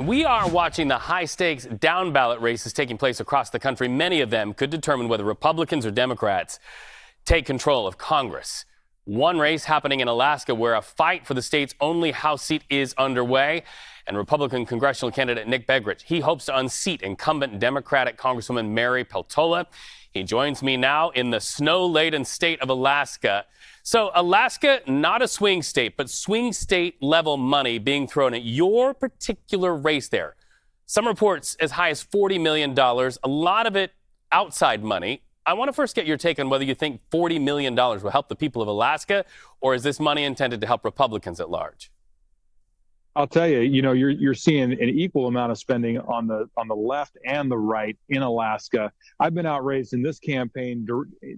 We are watching the high-stakes down-ballot races taking place across the country. Many of them could determine whether Republicans or Democrats take control of Congress. One race happening in Alaska where a fight for the state's only House seat is underway. And Republican congressional candidate Nick Begich, he hopes to unseat incumbent Democratic Congresswoman Mary Peltola. He joins me now in the snow-laden state of Alaska. So Alaska, not a swing state, but swing state level money being thrown at your particular race there. Some reports as high as $40 million, a lot of it outside money. I want to first get your take on whether you think $40 million will help the people of Alaska, or is this money intended to help Republicans at large? I'll tell you, you're seeing an equal amount of spending on the left and the right in Alaska. I've been outraised in this campaign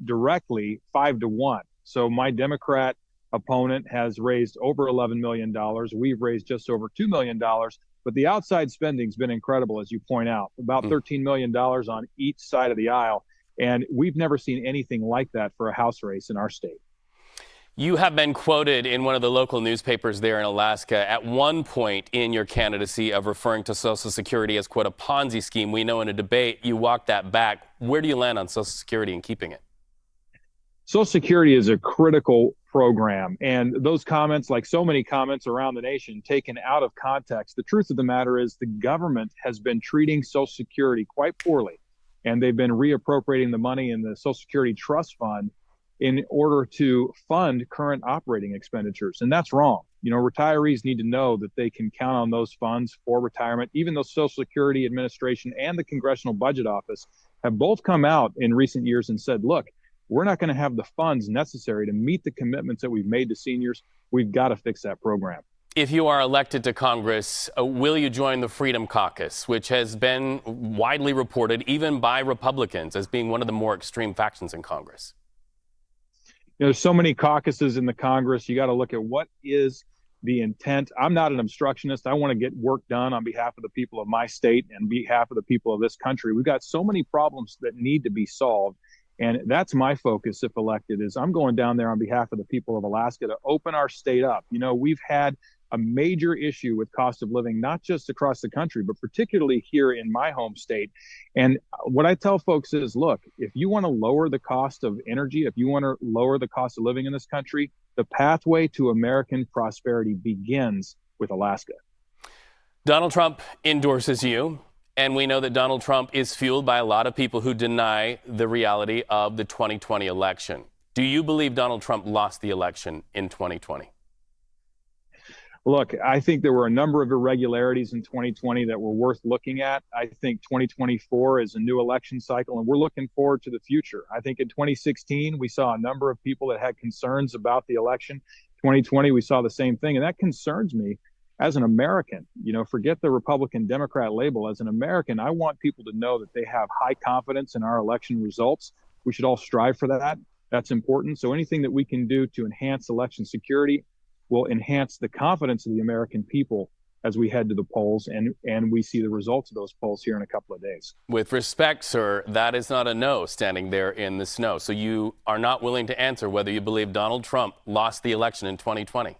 directly 5-1. So my Democrat opponent has raised over $11 million. We've raised just over $2 million. But the outside spending's been incredible, as you point out, about $13 million on each side of the aisle. And we've never seen anything like that for a House race in our state. You have been quoted in one of the local newspapers there in Alaska at one point in your candidacy of referring to Social Security as, quote, a Ponzi scheme. We know in a debate you walked that back. Where do you land on Social Security and keeping it? Social Security is a critical program, and those comments, like so many comments around the nation, taken out of context. The truth of the matter is the government has been treating Social Security quite poorly, and they've been reappropriating the money in the Social Security Trust Fund in order to fund current operating expenditures, and that's wrong. Retirees need to know that they can count on those funds for retirement. Even though Social Security Administration and the Congressional Budget Office have both come out in recent years and said, look, we're not going to have the funds necessary to meet the commitments that we've made to seniors. We've got to fix that program. If you are elected to Congress, will you join the Freedom Caucus, which has been widely reported, even by Republicans, as being one of the more extreme factions in Congress? There's so many caucuses in the Congress. You got to look at what is the intent. I'm not an obstructionist. I want to get work done on behalf of the people of my state and behalf of the people of this country. We've got so many problems that need to be solved. And that's my focus if elected, is I'm going down there on behalf of the people of Alaska to open our state up. We've had a major issue with cost of living, not just across the country, but particularly here in my home state. And what I tell folks is, look, if you want to lower the cost of energy, if you want to lower the cost of living in this country, the pathway to American prosperity begins with Alaska. Donald Trump endorses you. And we know that Donald Trump is fueled by a lot of people who deny the reality of the 2020 election. Do you believe Donald Trump lost the election in 2020? Look, I think there were a number of irregularities in 2020 that were worth looking at. I think 2024 is a new election cycle, and we're looking forward to the future. I think in 2016, we saw a number of people that had concerns about the election. 2020, we saw the same thing, and that concerns me. As an American, forget the Republican Democrat label. As an American, I want people to know that they have high confidence in our election results. We should all strive for that. That's important. So anything that we can do to enhance election security will enhance the confidence of the American people as we head to the polls and we see the results of those polls here in a couple of days. With respect, sir, that is not a no standing there in the snow. So you are not willing to answer whether you believe Donald Trump lost the election in 2020.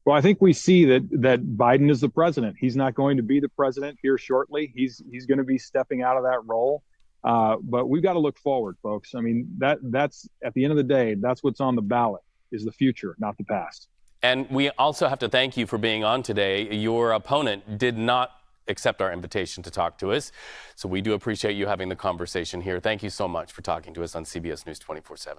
Well, I think we see that Biden is the president. He's not going to be the president here shortly. He's going to be stepping out of that role. But we've got to look forward, folks. I mean, that's at the end of the day, that's what's on the ballot is the future, not the past. And we also have to thank you for being on today. Your opponent did not accept our invitation to talk to us. So we do appreciate you having the conversation here. Thank you so much for talking to us on CBS News 24/7.